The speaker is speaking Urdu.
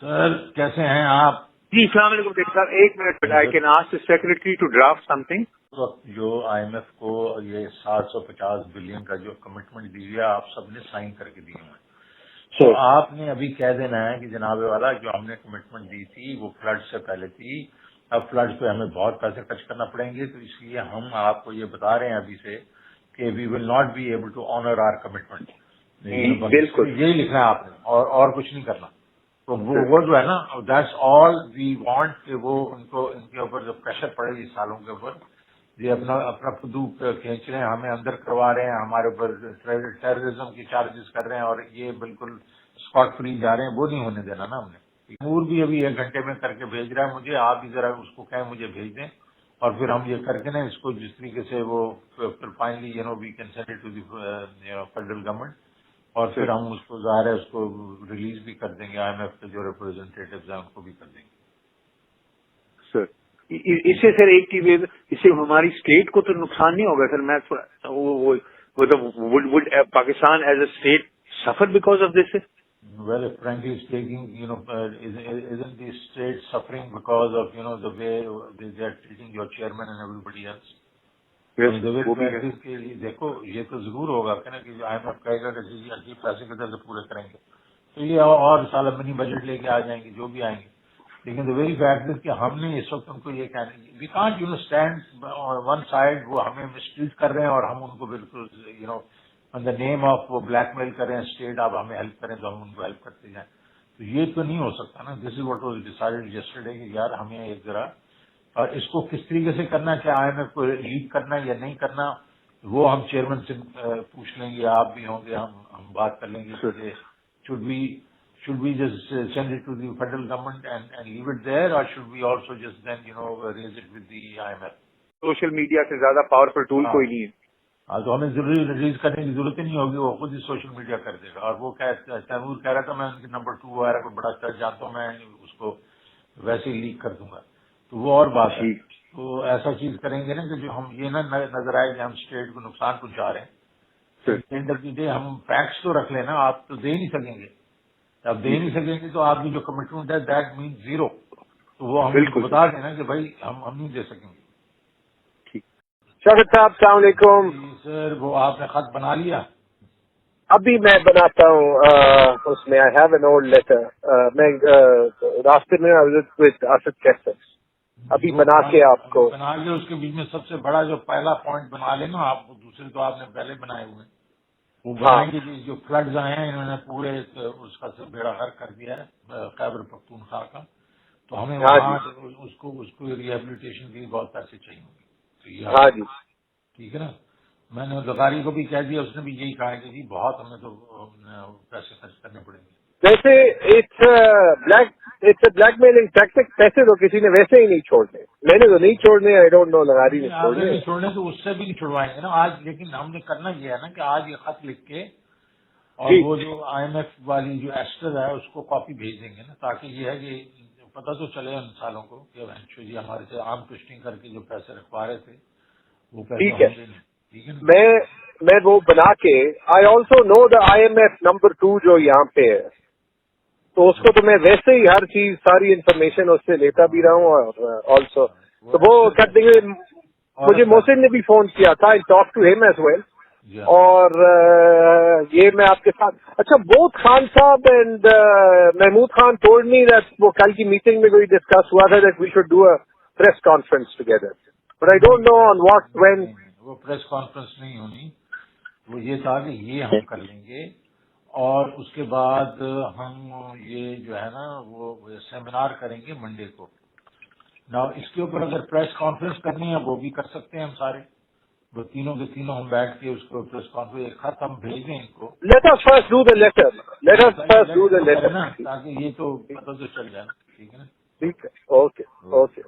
سر کیسے ہیں آپ؟ جی السلام علیکم ڈاکٹر صاحب. ایک minute I can ask the secretary to draft something. جو آئی ایم ایف کو یہ 750 بلین کا جو کمٹمنٹ دی ہے آپ سب نے سائن کر کے دیے ہیں. تو آپ نے ابھی کہہ دینا ہے کہ جناب والا جو ہم نے کمٹمنٹ دی تھی وہ فلڈ سے پہلے تھی، اب فلڈ پہ ہمیں بہت پیسے خرچ کرنا پڑیں گے، تو اس لیے ہم آپ کو یہ بتا رہے ہیں ابھی سے کہ we will not be able to honour our commitment. بالکل یہی لکھنا ہے آپ نے اور کچھ نہیں کرنا. تو وہ جو ہے نا دیٹس آل وی وانٹ کہ وہ ان کے اوپر جو پریشر پڑے اس سالوں کے اوپر، یہ اپنا پدو کھینچ رہے ہیں، ہمیں اندر کروا رہے ہیں، ہمارے اوپر ٹیررزم کی چارجز کر رہے ہیں اور یہ بالکل اسپاٹ فری جا رہے ہیں. وہ نہیں ہونے دینا نا ہم نے. تیمور بھی ابھی 1 گھنٹے میں کر کے بھیج رہا ہے مجھے، آپ بھی ذرا اس کو کہیں مجھے بھیج دیں اور پھر ہم یہ کر کے نا اس کو جس طریقے سے وہ پھر finally we can send it to the federal government اور پھر ہم اس کو ظاہر ہے اس کو ریلیز بھی کر دیں گے. آئی ایم ایف کے جو ریپرزینٹیٹیوز ہیں ان کو بھی کر دیں گے. سر اس سے سر ایک چیز، اس سے ہماری اسٹیٹ کو تو نقصان نہیں ہوگا سر؟ میں would Pakistan as a state suffer because of this? Well, frankly speaking, isn't the state suffering because of, the way they are treating your chairman and everybody else? دیکھو یہ تو ضرور ہوگا کہ نا کہ آئی ایم ایف کہے گا کہ جی عجیب پیسے کدھر سے پورے کریں گے تو یہ اور سال منی بجٹ لے کے آ جائیں گے جو بھی آئیں گے. لیکن دا ویری فیکٹ از کہ ہم نے اس وقت ان کو یہ کہنا we can't stand one side, وہ ہمیں مسٹریٹ کر رہے ہیں اور ہم ان کو بالکل آن دا نیم آف وہ بلیک میل کریں اسٹیٹ آپ ہمیں ہیلپ کریں تو ہم ان کو ہیلپ کرتے جائیں. تو یہ تو نہیں ہو سکتا نا. This is what was decided yesterday کہ یار ہمیں ایک ذرا اور اس کو کس طریقے سے کرنا ہے، آئی ایم ایف کو لیڈ کرنا یا نہیں کرنا وہ ہم چیئرمین سے پوچھ لیں گے، آپ بھی ہوں گے، ہم بات کر لیں گے. should we just send it to the federal government and leave it there, or should we also just then raise it with the IMF? Social media سے زیادہ پاورفل ٹول کوئی نہیں ہے. ہاں تو ہمیں ضروری ریلیز کرنے کی ضرورت ہی نہیں ہوگی، وہ خود ہی سوشل میڈیا کر دے گا. اور وہ تیمور کہہ رہا تھا میں ان کے نمبر 2 وغیرہ کو بڑا چرچ جانتا ہوں، میں اس کو ویسے ہی لیک کر دوں گا. تو وہ اور بات ہے. تو ایسا چیز کریں گے نا کہ جو ہم یہ نہ نظر آئے کہ ہم اسٹیٹ کو نقصان پہنچا رہے ہیں. اینڈ آف دی ڈے ہم فیکٹس تو رکھ لینا، آپ تو دے نہیں سکیں گے. اب دے نہیں سکیں گے تو آپ کی جو کمٹمنٹ ہے دیٹ مینس 0. تو وہ ہم بتا دینا کہ بھائی ہم نہیں دے سکیں گے. شوکت صاحب السلام علیکم. سر وہ آپ نے خط بنا لیا؟ ابھی میں بناتا ہوں اس میں I have an old letter. میں راستے میں ابھی بنا کے آپ کو بنا لیا. اس کے بیچ میں سب سے بڑا جو پہلا پوائنٹ بنا لینا آپ، دوسرے تو آپ نے پہلے بنائے ہوئے وہ بنائیں گے. جو فلڈز آئے ہیں انہوں نے پورے اس کا بیڑا غرق کر دیا ہے خیبر پختونخوا کا. تو ہمیں وہاں اس کو ریہیبلیٹیشن کے لیے بہت پیسے چاہیے ہوں گے. ہاں جی ٹھیک ہے نا. میں نے لغاری کو بھی کہہ دیا، اس نے بھی یہی کہا کہ جی بہت ہمیں تو پیسے خرچ کرنے پڑیں گے. ویسے اٹس بلیک میلنگ ٹیکٹک. پیسے تو کسی نے ویسے ہی نہیں چھوڑنے، میں نے تو نہیں چھوڑنے. آئی ڈونٹ نو لغاری نے چھوڑنے تو اس سے بھی نہیں چھڑوائیں گے نا آج. لیکن ہم نے کرنا یہ ہے نا کہ آج یہ خط لکھ کے اور وہ جو آئی ایم ایف والی جو ایسٹر ہے اس کو کاپی بھیج دیں گے نا، تاکہ یہ ہے کہ پتہ تو چلے ان سالوں کو کہ جی ہمارے سے عام ٹوسٹنگ کر کے جو پیسے رکھوا رہے تھے وہ پیسے ٹھیک ہے. میں وہ بنا کے I also know the I M F number 2 جو یہاں پہ ہے، تو اس کو تو میں ویسے ہی ہر چیز ساری انفارمیشن اس سے لیتا بھی رہا ہوں. اور آلسو تو وہ کر دیں گے. مجھے محسن نے بھی فون کیا تھا، آئی ٹاک ٹو ہم ایز ویل. اور یہ میں آپ کے ساتھ اچھا بوتھ خان صاحب and Mahmood Khan told me that وہ کل کی میٹنگ میں کوئی ڈسکس ہوا تھا that we should do a press conference together, but I don't know on what when. وہ پریس کانفرنس نہیں ہونی، وہ یہ تھا کہ یہ ہم کر لیں گے اور اس کے بعد ہم یہ جو ہے نا وہ سیمینار کریں گے منڈے کو. نا اس کے اوپر اگر پریس کانفرنس کرنی ہے وہ بھی کر سکتے ہیں ہم سارے، وہ تینوں کے تینوں ہم بیٹھ کے اس کو پریس کانفرنس ایک خط ہم بھیج دیں ان کو. Let us first do the letter نا تاکہ یہ تو پتہ تو چل جائے. ٹھیک ہے نا. ٹھیک ہے. اوکے.